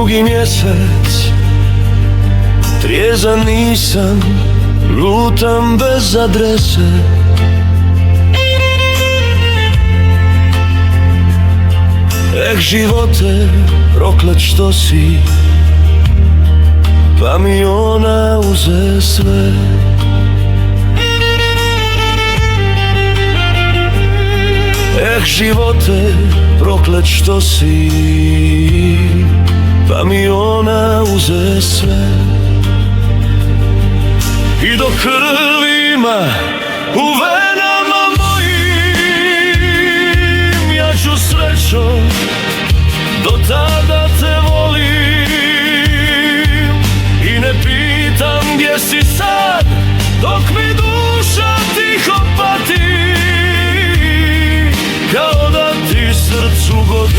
drugi mjesec, trijezan nisam, lutam bez adrese. Živote, proklet što si, pa mi ona uze sve. Živote, proklet što si, pa mi ona uze sve. I dok krv ima u venama mojim, ja ću srećom do tada te volim. I ne pitam gdje si sad, dok mi duša tiho pati, kao da ti srcu godi.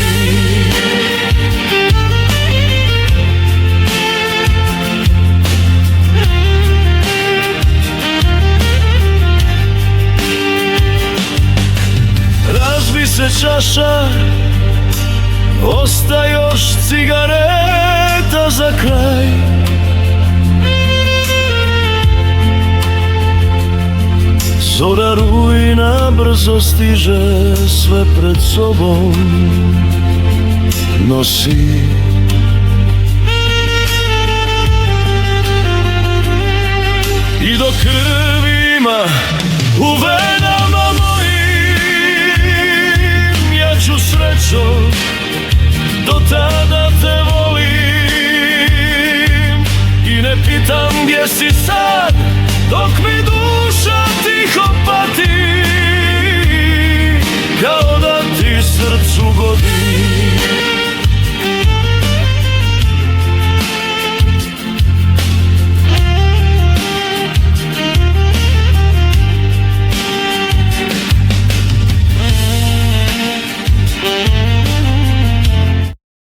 Razbi se čaša, osta još cigareta za kraj. Zora rujna brzo stiže, sve pred sobom nosi. I dok krv ima u venama mojim, ja ću srećom do tada te volim. I ne pitam gdje si sad, dok mi duša tiho pati,